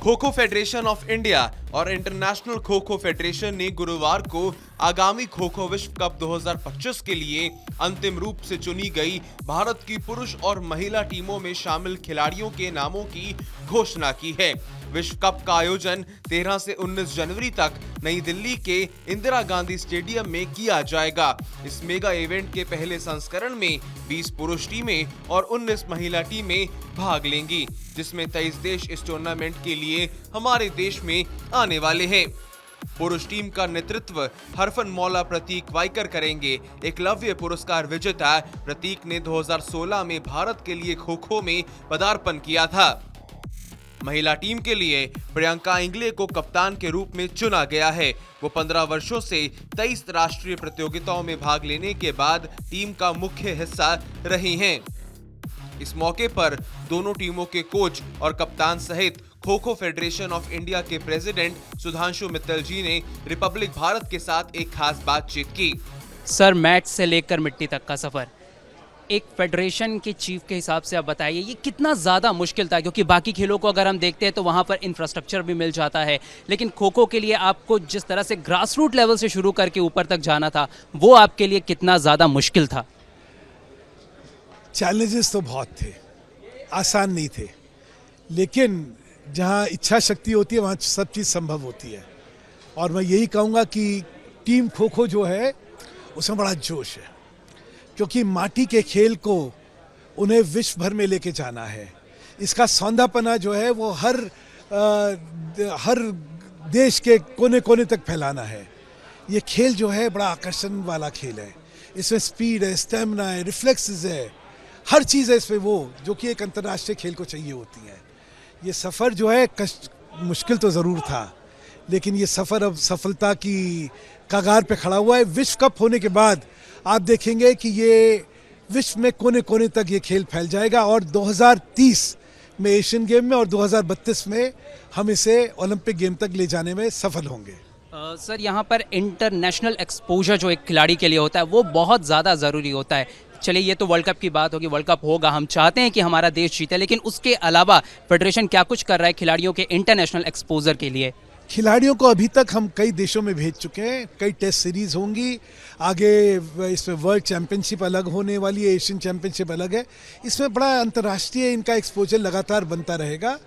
Kho kho federation of India और international kho kho federation ने गुरुवार को आगामी खो खो विश्व कप 2025 के लिए अंतिम रूप से चुनी गई भारत की पुरुष और महिला टीमों में शामिल खिलाड़ियों के नामों की घोषणा की है। विश्व कप का आयोजन 13 से 19 जनवरी तक नई दिल्ली के इंदिरा गांधी स्टेडियम में किया जाएगा। इस मेगा इवेंट के पहले संस्करण में 20 पुरुष टीमें और 19 महिला टीमें भाग लेंगी, जिसमें 23 देश इस टूर्नामेंट के लिए हमारे देश में आने वाले हैं। पुरुष टीम का नेतृत्व हरफन मौला प्रतीक वाइकर करेंगे। एकलव्य पुरस्कार विजेता प्रतीक ने 2016 में भारत के लिए खो खो में पदार्पण किया था। महिला टीम के लिए प्रियंका इंगले को कप्तान के रूप में चुना गया है। वो 15 वर्षों से 23 राष्ट्रीय प्रतियोगिताओं में भाग लेने के बाद टीम का मुख्य हिस्सा रही हैं। इस मौके पर दोनों टीमों के कोच और कप्तान सहित kho kho federation of India के प्रेसिडेंट सुधांशु मित्तल जी ने रिपब्लिक भारत के साथ एक खास बातचीत की। सर, मैच से लेकर मिट्टी तक का सफर, एक फेडरेशन के चीफ के हिसाब से आप बताइए ये कितना ज़्यादा मुश्किल था, क्योंकि बाकी खेलों को अगर हम देखते हैं तो वहाँ पर इंफ्रास्ट्रक्चर भी मिल जाता है, लेकिन खो खो के लिए आपको जिस तरह से ग्रास रूट लेवल से शुरू करके ऊपर तक जाना था, वो आपके लिए कितना ज़्यादा मुश्किल था? चैलेंजेस तो बहुत थे, आसान नहीं थे, लेकिन जहाँ इच्छा शक्ति होती है वहाँ सब चीज़ संभव होती है। और मैं यही कहूँगा कि टीम खो खो जो है उसमें बड़ा जोश है, क्योंकि माटी के खेल को उन्हें विश्व भर में लेके जाना है। इसका सौंदापना जो है वो हर देश के कोने कोने तक फैलाना है। ये खेल जो है बड़ा आकर्षण वाला खेल है। इसमें स्पीड है, स्टेमिना है, रिफ्लेक्सेस है, हर चीज़ है इसमें वो जो कि एक अंतर्राष्ट्रीय खेल को चाहिए होती है। ये सफ़र जो है मुश्किल तो ज़रूर था, लेकिन ये सफ़र अब सफलता की कगार पे खड़ा हुआ है। विश्व कप होने के बाद आप देखेंगे कि ये विश्व में कोने कोने तक ये खेल फैल जाएगा और 2030 में एशियन गेम में और 2032 में हम इसे ओलंपिक गेम तक ले जाने में सफल होंगे। सर, यहाँ पर इंटरनेशनल एक्सपोजर जो एक खिलाड़ी के लिए होता है वो बहुत ज़्यादा ज़रूरी होता है। चलिए, ये तो वर्ल्ड कप की बात होगी, वर्ल्ड कप होगा, हम चाहते हैं कि हमारा देश जीते, लेकिन उसके अलावा फेडरेशन क्या कुछ कर रहा है खिलाड़ियों के इंटरनेशनल एक्सपोजर के लिए? खिलाड़ियों को अभी तक हम कई देशों में भेज चुके हैं, कई टेस्ट सीरीज होंगी, आगे इसमें वर्ल्ड चैंपियनशिप अलग होने वाली है, एशियन चैंपियनशिप अलग है। इसमें बड़ा अंतर्राष्ट्रीय इनका एक्सपोजर लगातार बनता रहेगा।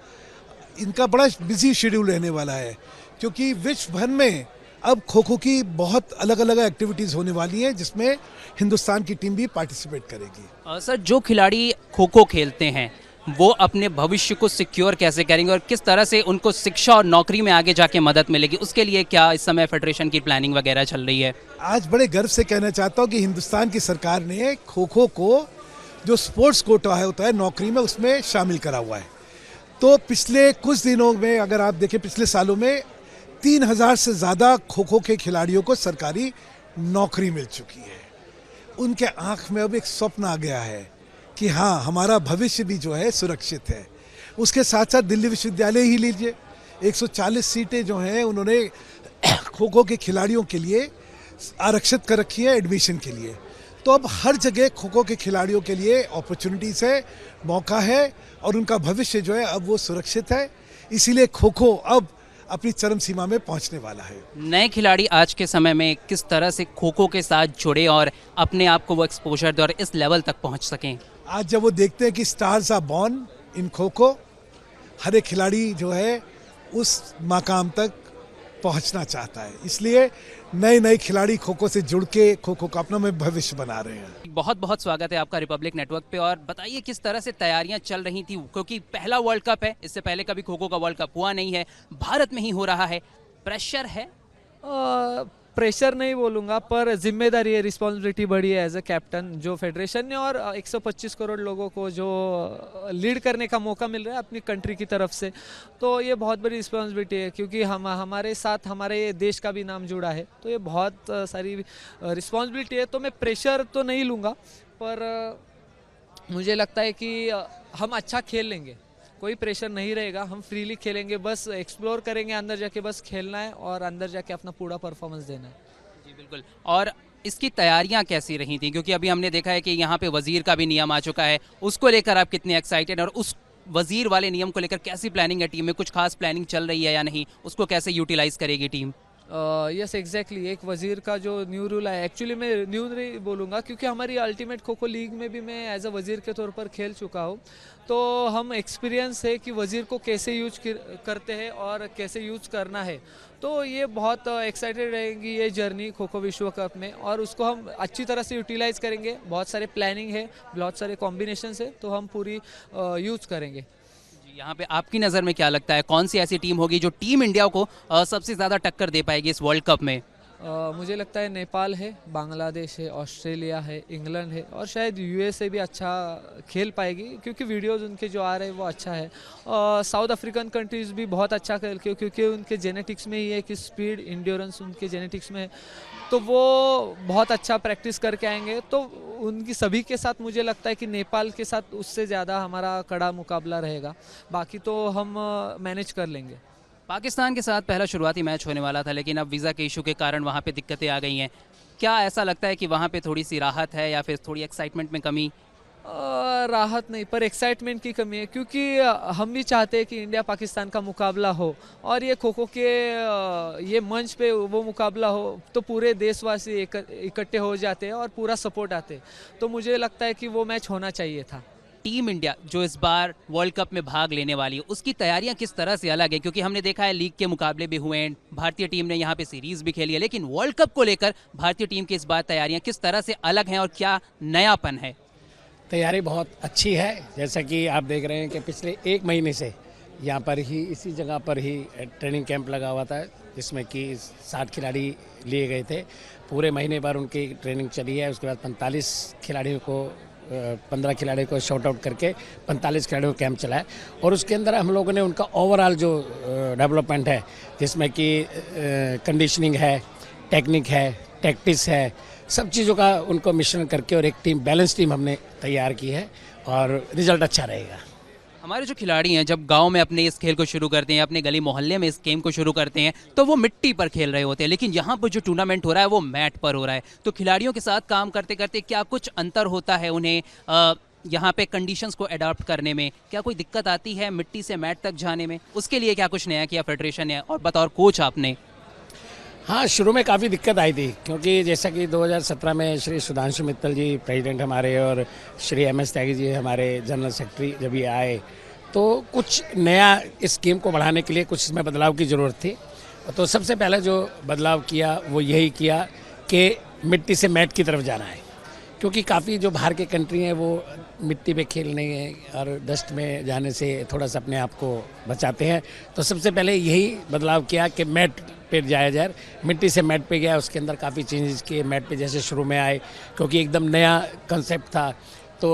इनका बड़ा बिजी शेड्यूल रहने वाला है, क्योंकि विश्व भर में अब खो खो की बहुत अलग अलग एक्टिविटीज़ होने वाली हैं, जिसमें हिंदुस्तान की टीम भी पार्टिसिपेट करेगी। सर, जो खिलाड़ी खो खो खेलते हैं वो अपने भविष्य को सिक्योर कैसे करेंगे और किस तरह से उनको शिक्षा और नौकरी में आगे जाके मदद मिलेगी, उसके लिए क्या इस समय फेडरेशन की प्लानिंग वगैरह चल रही है? आज बड़े गर्व से कहना चाहता हूँ कि हिंदुस्तान की सरकार ने खो खो को जो स्पोर्ट्स कोटा होता है नौकरी में, उसमें शामिल करा हुआ है। तो पिछले कुछ दिनों में अगर आप देखें, पिछले सालों में 3000 से ज़्यादा खो खो के खिलाड़ियों को सरकारी नौकरी मिल चुकी है। उनके आँख में अब एक स्वप्न आ गया है कि हाँ, हमारा भविष्य भी जो है सुरक्षित है। उसके साथ साथ दिल्ली विश्वविद्यालय ही लीजिए, 140 सीटें जो हैं उन्होंने खो खो के खिलाड़ियों के लिए आरक्षित कर रखी है एडमिशन के लिए। तो अब हर जगह खो खो के खिलाड़ियों के लिए अपॉर्चुनिटीज़ है, मौका है, और उनका भविष्य जो है अब वो सुरक्षित है। इसीलिए खो खो अब अपनी चरम सीमा में पहुंचने वाला है। नए खिलाड़ी आज के समय में किस तरह से खो खो के साथ जुड़े और अपने आप को वो एक्सपोजर दे और इस लेवल तक पहुंच सकें? आज जब वो देखते हैं कि stars are born in kho kho, हर एक खिलाड़ी जो है उस मकाम तक पहुंचना चाहता है, इसलिए नए खिलाड़ी खो खो से जुड़ के खो खो का अपना में भविष्य बना रहे हैं। बहुत बहुत स्वागत है आपका रिपब्लिक नेटवर्क पे। और बताइए किस तरह से तैयारियां चल रही थी, क्योंकि पहला वर्ल्ड कप है, इससे पहले कभी खो खो का वर्ल्ड कप हुआ नहीं है, भारत में ही हो रहा है, प्रेशर है? प्रेशर नहीं बोलूँगा, पर जिम्मेदारी है, रिस्पॉन्सिबिलिटी बड़ी है एज अ कैप्टन। जो फेडरेशन ने और 125 करोड़ लोगों को जो लीड करने का मौका मिल रहा है अपनी कंट्री की तरफ से, तो ये बहुत बड़ी रिस्पॉन्सिबिलिटी है, क्योंकि हमारे साथ हमारे देश का भी नाम जुड़ा है, तो ये बहुत सारी रिस्पॉन्सिबिलिटी है। तो मैं प्रेशर तो नहीं लूँगा, पर मुझे लगता है कि हम अच्छा खेल लेंगे, कोई प्रेशर नहीं रहेगा, हम फ्रीली खेलेंगे, बस एक्सप्लोर करेंगे, अंदर जाके बस खेलना है और अंदर जाके अपना पूरा परफॉर्मेंस देना है। जी बिल्कुल। और इसकी तैयारियां कैसी रही थी, क्योंकि अभी हमने देखा है कि यहाँ पे वजीर का भी नियम आ चुका है, उसको लेकर आप कितने एक्साइटेड और उस वजीर वाले नियम को लेकर कैसी प्लानिंग है टीम में, कुछ खास प्लानिंग चल रही है या नहीं, उसको कैसे यूटिलाइज करेगी टीम? यस एग्जैक्टली, एक वजीर का जो न्यू रूल है, एक्चुअली मैं न्यू नहीं बोलूँगा क्योंकि हमारी अल्टीमेट खो खो लीग में भी मैं एज अ वजीर के तौर पर खेल चुका हूँ, तो हम एक्सपीरियंस है कि वजीर को कैसे यूज करते हैं और कैसे यूज करना है। तो ये बहुत एक्साइटेड रहेंगी ये जर्नी खो खो विश्व कप में, और उसको हम अच्छी तरह से यूटिलाइज करेंगे। बहुत सारे प्लानिंग है, बहुत सारे कॉम्बिनेशन है, तो हम पूरी यूज करेंगे। यहाँ पे आपकी नज़र में क्या लगता है, कौन सी ऐसी टीम होगी जो टीम इंडिया को सबसे ज़्यादा टक्कर दे पाएगी इस वर्ल्ड कप में? मुझे लगता है नेपाल है, बांग्लादेश है, ऑस्ट्रेलिया है, इंग्लैंड है, और शायद यूएसए भी अच्छा खेल पाएगी क्योंकि वीडियोस उनके जो आ रहे हैं वो अच्छा है। साउथ अफ्रीकन कंट्रीज़ भी बहुत अच्छा खेल क्योंकि उनके जेनेटिक्स में ही है कि स्पीड इंड्योरेंस उनके जेनेटिक्स में है, तो वो बहुत अच्छा प्रैक्टिस करके आएंगे। तो उनकी सभी के साथ मुझे लगता है कि नेपाल के साथ उससे ज़्यादा हमारा कड़ा मुकाबला रहेगा, बाकी तो हम मैनेज कर लेंगे। पाकिस्तान के साथ पहला शुरुआती मैच होने वाला था, लेकिन अब वीज़ा के इशू के कारण वहाँ पे दिक्कतें आ गई हैं। क्या ऐसा लगता है कि वहाँ पे थोड़ी सी राहत है या फिर थोड़ी एक्साइटमेंट में कमी? राहत नहीं पर एक्साइटमेंट की कमी है, क्योंकि हम भी चाहते हैं कि इंडिया पाकिस्तान का मुकाबला हो, और ये खो खो के ये मंच पे वो मुकाबला हो तो पूरे देशवासी इकट्ठे हो जाते हैं और पूरा सपोर्ट आते हैं, तो मुझे लगता है कि वो मैच होना चाहिए था। टीम इंडिया जो इस बार वर्ल्ड कप में भाग लेने वाली है, उसकी तैयारियां किस तरह से अलग है? क्योंकि हमने देखा है लीग के मुकाबले भी हुए हैं, भारतीय टीम ने यहाँ पे सीरीज भी खेली है, लेकिन वर्ल्ड कप को लेकर भारतीय टीम की इस बार तैयारियां किस तरह से अलग हैं और क्या नयापन है? तैयारी बहुत अच्छी है। जैसा कि आप देख रहे हैं कि पिछले 1 महीने से यहाँ पर ही इसी जगह पर ही ट्रेनिंग कैंप लगा हुआ था, जिसमें कि 60 खिलाड़ी लिए गए थे। पूरे महीने भर उनकी ट्रेनिंग चली है। उसके बाद 45 खिलाड़ियों को 15 खिलाड़ियों को शॉर्ट आउट करके 45 खिलाड़ियों को कैंप चला है, और उसके अंदर हम लोगों ने उनका ओवरऑल जो डेवलपमेंट है, जिसमें कि कंडीशनिंग है, टेक्निक है, टैक्टिक्स है, सब चीज़ों का उनको मिश्रण करके और एक टीम बैलेंस टीम हमने तैयार की है, और रिजल्ट अच्छा रहेगा। हमारे जो खिलाड़ी हैं जब गांव में अपने इस खेल को शुरू करते हैं, अपने गली मोहल्ले में इस गेम को शुरू करते हैं, तो वो मिट्टी पर खेल रहे होते हैं, लेकिन यहाँ पर जो टूर्नामेंट हो रहा है वो मैट पर हो रहा है। तो खिलाड़ियों के साथ काम करते करते क्या कुछ अंतर होता है उन्हें यहाँ पे कंडीशंस को अडॉप्ट करने में? क्या कोई दिक्कत आती है मिट्टी से मैट तक जाने में? उसके लिए क्या कुछ नया किया फेडरेशन ने और बतौर कोच आपने? हाँ, शुरू में काफ़ी दिक्कत आई थी, क्योंकि जैसा कि 2017 में श्री सुधांशु मित्तल जी प्रेसिडेंट हमारे और श्री MS त्यागी जी हमारे जनरल सेक्रेटरी जब ये आए, तो कुछ नया इस गेम को बढ़ाने के लिए कुछ इसमें बदलाव की ज़रूरत थी। तो सबसे पहले जो बदलाव किया वो यही किया कि मिट्टी से मैट की तरफ जाना है, क्योंकि काफ़ी जो बाहर के कंट्री हैं वो मिट्टी पे खेलने और डस्ट में जाने से थोड़ा सा अपने आप को बचाते हैं। तो सबसे पहले यही बदलाव किया कि मैट पे जाया जाए। मिट्टी से मैट पे गया, उसके अंदर काफ़ी चेंजेस किए। मैट पे जैसे शुरू में आए, क्योंकि एकदम नया कंसेप्ट था, तो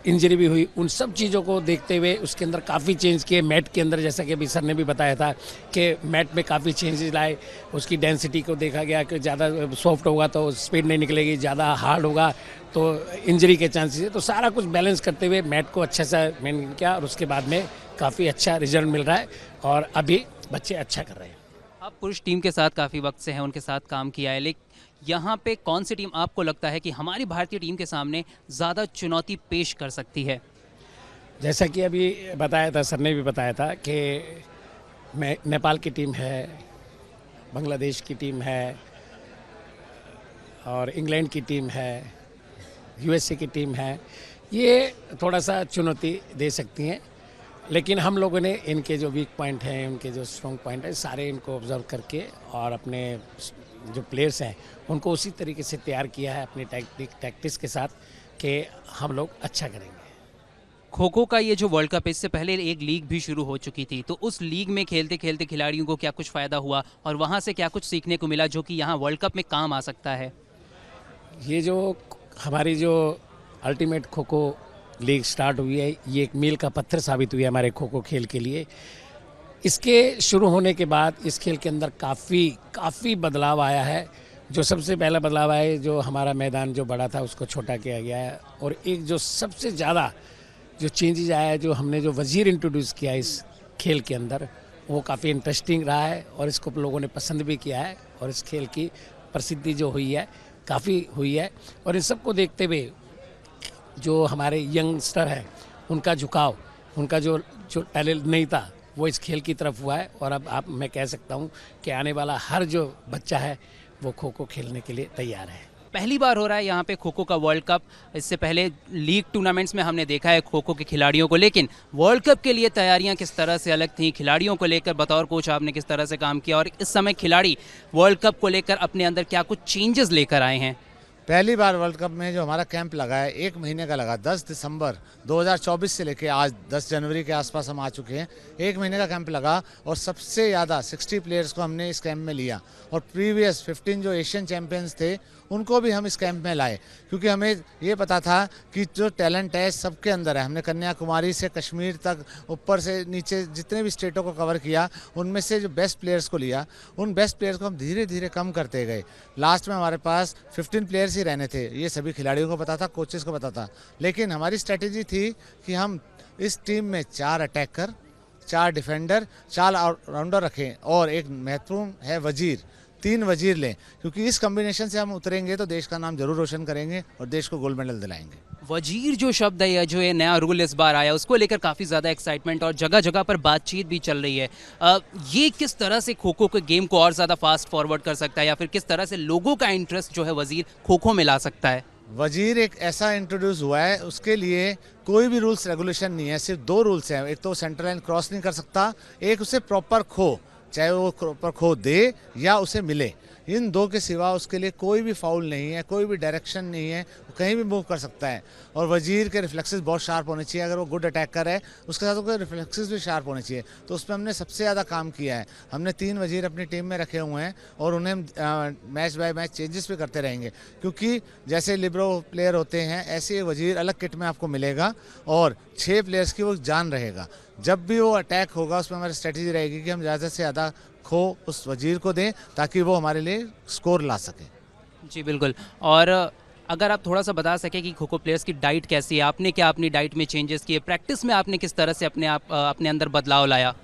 इंजरी भी हुई। उन सब चीज़ों को देखते हुए उसके अंदर काफ़ी चेंज किए। मैट के अंदर जैसा कि अभी सर ने भी बताया था कि मैट में काफ़ी चेंजेस लाए। उसकी डेंसिटी को देखा गया कि ज़्यादा सॉफ्ट होगा तो स्पीड नहीं निकलेगी, ज़्यादा हार्ड होगा तो इंजरी के चांसेस है। तो सारा कुछ बैलेंस करते हुए मैट को अच्छा सा मेंटेन किया, और उसके बाद में काफ़ी अच्छा रिजल्ट मिल रहा है, और अभी बच्चे अच्छा कर रहे हैं। आप पुरुष टीम के साथ काफ़ी वक्त से हैं, उनके साथ काम किया है, लेकिन यहाँ पे कौन सी टीम आपको लगता है कि हमारी भारतीय टीम के सामने ज़्यादा चुनौती पेश कर सकती है? जैसा कि अभी बताया था, सर ने भी बताया था कि नेपाल की टीम है, बांग्लादेश की टीम है, और इंग्लैंड की टीम है, USA की टीम है। ये थोड़ा सा चुनौती दे सकती हैं, लेकिन हम लोगों ने इनके जो वीक पॉइंट हैं, उनके जो स्ट्रॉन्ग पॉइंट हैं, सारे इनको ऑब्जर्व करके और अपने जो प्लेयर्स हैं उनको उसी तरीके से तैयार किया है अपनी टैक्टिक्स के साथ कि हम लोग अच्छा करेंगे। खो खो का ये जो वर्ल्ड कप है, इससे पहले एक लीग भी शुरू हो चुकी थी, तो उस लीग में खेलते खेलते खिलाड़ियों को क्या कुछ फ़ायदा हुआ और वहाँ से क्या कुछ सीखने को मिला जो कि यहाँ वर्ल्ड कप में काम आ सकता है? ये जो हमारी जो ultimate kho kho league start हुई है, ये एक मील का पत्थर साबित हुई है हमारे खो खो खेल के लिए। इसके शुरू होने के बाद इस खेल के अंदर काफ़ी बदलाव आया है। जो सबसे पहला बदलाव आया है, जो हमारा मैदान जो बड़ा था उसको छोटा किया गया है, और एक जो सबसे ज़्यादा जो चेंजेस आया है, जो हमने जो वजीर इंट्रोड्यूस किया इस खेल के अंदर, वो काफ़ी इंटरेस्टिंग रहा है और इसको लोगों ने पसंद भी किया है, और इस खेल की प्रसिद्धि जो हुई है काफ़ी हुई है। और इन सबको देखते हुए जो हमारे यंगस्टर हैं उनका झुकाव उनका जो जो टैलेंट नहीं था वो इस खेल की तरफ हुआ है। और अब आप मैं कह सकता हूँ कि आने वाला हर जो बच्चा है वो खो खो खेलने के लिए तैयार है। पहली बार हो रहा है यहाँ पे खो खो का वर्ल्ड कप। इससे पहले लीग टूर्नामेंट्स में हमने देखा है खो खो के खिलाड़ियों को, लेकिन वर्ल्ड कप के लिए तैयारियां किस तरह से अलग थी, खिलाड़ियों को लेकर बतौर कोच आपने किस तरह से काम किया और इस समय खिलाड़ी वर्ल्ड कप को लेकर अपने अंदर क्या कुछ चेंजेस लेकर आए हैं? पहली बार वर्ल्ड कप में जो हमारा कैंप लगा है 1 महीने का लगा, 10 दिसंबर 2024 से लेके आज 10 जनवरी के आसपास हम आ चुके हैं। 1 महीने का कैंप लगा और सबसे ज़्यादा 60 प्लेयर्स को हमने इस कैंप में लिया और प्रीवियस 15 जो एशियन चैंपियंस थे उनको भी हम इस कैंप में लाए, क्योंकि हमें ये पता था कि जो टैलेंट है सबके अंदर है। हमने कन्याकुमारी से कश्मीर तक, ऊपर से नीचे जितने भी स्टेटों को कवर किया, उनमें से जो बेस्ट प्लेयर्स को लिया, उन बेस्ट प्लेयर्स को हम धीरे धीरे कम करते गए। लास्ट में हमारे पास 15 प्लेयर्स ही रहने थे। ये सभी खिलाड़ियों को पता था, कोचेस को पता था, लेकिन हमारी स्ट्रेटेजी थी कि हम इस टीम में 4 अटैकर, 4 डिफेंडर, 4 ऑलराउंडर रखें और एक महत्वपूर्ण है वजीर, 3 वजीर लें, क्योंकि इस कॉम्बिनेशन से हम उतरेंगे तो देश का नाम जरूर रोशन करेंगे और देश को गोल्ड मेडल दिलाएंगे। वजीर जो शब्द है या जो ये नया रूल इस बार आया, उसको लेकर काफ़ी ज़्यादा एक्साइटमेंट और जगह जगह पर बातचीत भी चल रही है। ये किस तरह से खो खो के गेम को और ज़्यादा फास्ट फॉरवर्ड कर सकता है या फिर किस तरह से लोगों का इंटरेस्ट जो है वजीर खो खो में ला सकता है? वजीर एक ऐसा इंट्रोड्यूस हुआ है, उसके लिए कोई भी रूल्स रेगुलेशन नहीं है, सिर्फ 2 रूल्स हैं। एक तो सेंटर लाइन क्रॉस नहीं कर सकता, एक उसे प्रॉपर खो, चाहे वो प्रॉपर खो दे या उसे मिले, इन 2 के सिवा उसके लिए कोई भी फाउल नहीं है, कोई भी डायरेक्शन नहीं है, वो कहीं भी मूव कर सकता है। और वजीर के रिफ्लेक्सेस बहुत शार्प होने चाहिए। अगर वो गुड अटैकर है उसके साथ उसके रिफ्लेक्सेस भी शार्प होने चाहिए। तो उसमें हमने सबसे ज़्यादा काम किया है। हमने 3 वजीर अपनी टीम में रखे हुए हैं और उन्हें मैच बाय मैच चेंजेस भी करते रहेंगे, क्योंकि जैसे लिब्रो प्लेयर होते हैं ऐसे वजीर अलग किट में आपको मिलेगा और 6 प्लेयर्स की वो जान रहेगा। जब भी वो अटैक होगा उसमें हमारी स्ट्रेटेजी रहेगी कि हम ज़्यादा से ज़्यादा खो उस वजीर को दें ताकि वो हमारे लिए स्कोर ला सके। जी बिल्कुल। और अगर आप थोड़ा सा बता सकें कि खो खो प्लेयर्स की डाइट कैसी है, आपने क्या अपनी डाइट में चेंजेस किए, प्रैक्टिस में आपने किस तरह से अपने अंदर बदलाव लाया?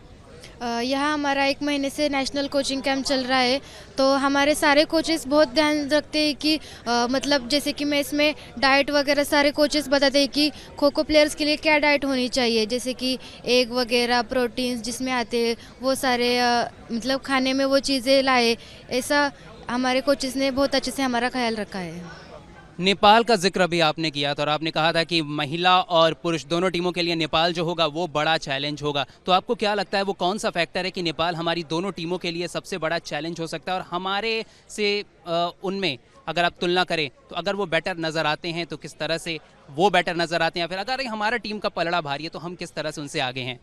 यहाँ हमारा 1 महीने से नेशनल कोचिंग कैंप चल रहा है, तो हमारे सारे कोचेस बहुत ध्यान रखते हैं कि मतलब जैसे कि मैं इसमें डाइट वगैरह सारे कोचेस बताते हैं कि खो खो प्लेयर्स के लिए क्या डाइट होनी चाहिए, जैसे कि एग वगैरह प्रोटीन्स जिसमें आते हैं वो सारे मतलब खाने में वो चीज़ें लाए। ऐसा हमारे कोचेस ने बहुत अच्छे से हमारा ख्याल रखा है। नेपाल का जिक्र भी आपने किया था और आपने कहा था कि महिला और पुरुष दोनों टीमों के लिए नेपाल जो होगा वो बड़ा चैलेंज होगा। तो आपको क्या लगता है वो कौन सा फैक्टर है कि नेपाल हमारी दोनों टीमों के लिए सबसे बड़ा चैलेंज हो सकता है और हमारे से उनमें अगर आप तुलना करें तो अगर वो बेटर नज़र आते हैं तो किस तरह से वो बेटर नज़र आते हैं, या फिर अगर हमारा टीम का पलड़ा भारी है तो हम किस तरह से उनसे आगे हैं?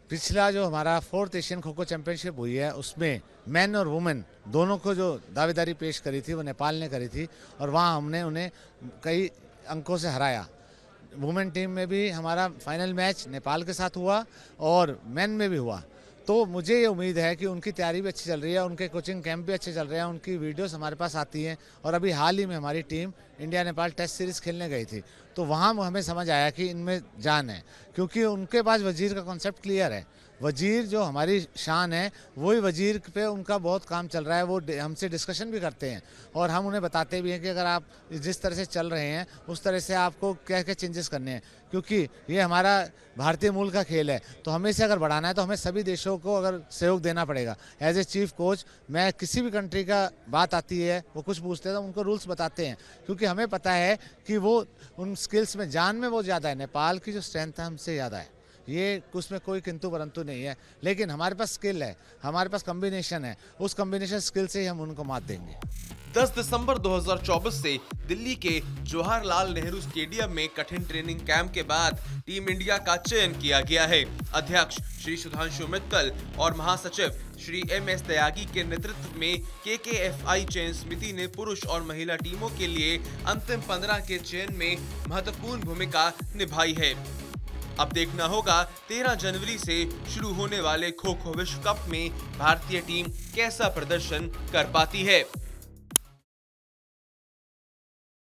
पिछला जो हमारा 4th Asian kho kho championship हुई है उसमें मैन और वुमेन दोनों को जो दावेदारी पेश करी थी वो नेपाल ने करी थी और वहाँ हमने उन्हें कई अंकों से हराया। वुमेन टीम में भी हमारा फाइनल मैच नेपाल के साथ हुआ और मैन में भी हुआ। तो मुझे ये उम्मीद है कि उनकी तैयारी भी अच्छी चल रही है, उनके कोचिंग कैंप भी अच्छे चल रहे हैं, उनकी वीडियोस हमारे पास आती हैं। और अभी हाल ही में हमारी team India Nepal test series खेलने गई थी, तो वहाँ हमें समझ आया कि इनमें जान है, क्योंकि उनके पास वजीर का कॉन्सेप्ट क्लियर है। वजीर जो हमारी शान है वही वजीर पे उनका बहुत काम चल रहा है। वो हमसे डिस्कशन भी करते हैं और हम उन्हें बताते भी हैं कि अगर आप जिस तरह से चल रहे हैं उस तरह से आपको क्या क्या चेंजेस करने हैं, क्योंकि ये हमारा भारतीय मूल का खेल है। तो हमें इसे अगर बढ़ाना है तो हमें सभी देशों को अगर सहयोग देना पड़ेगा। एज ए चीफ कोच मैं किसी भी कंट्री का बात आती है वो कुछ पूछते हैं तो उनको रूल्स बताते हैं, क्योंकि हमें पता है कि वो उन स्किल्स में जान में वो ज़्यादा है। नेपाल की जो स्ट्रेंथ है हमसे ज़्यादा है, ये उसमें कोई किंतु परंतु नहीं है, लेकिन हमारे पास स्किल है, हमारे पास कॉम्बिनेशन है, उस कॉम्बिनेशन स्किल से ही हम उनको मात देंगे। 10 दिसंबर 2024 से दिल्ली के जवाहरलाल नेहरू स्टेडियम में कठिन ट्रेनिंग कैंप के बाद टीम इंडिया का चयन किया गया है। अध्यक्ष श्री सुधांशु मित्तल और महासचिव श्री MS त्यागी के नेतृत्व में KKFI चयन समिति ने पुरुष और महिला टीमों के लिए अंतिम 15 के चयन में महत्वपूर्ण भूमिका निभाई है। अब देखना होगा 13 जनवरी से शुरू होने वाले खो खो विश्व कप में भारतीय टीम कैसा प्रदर्शन कर पाती है।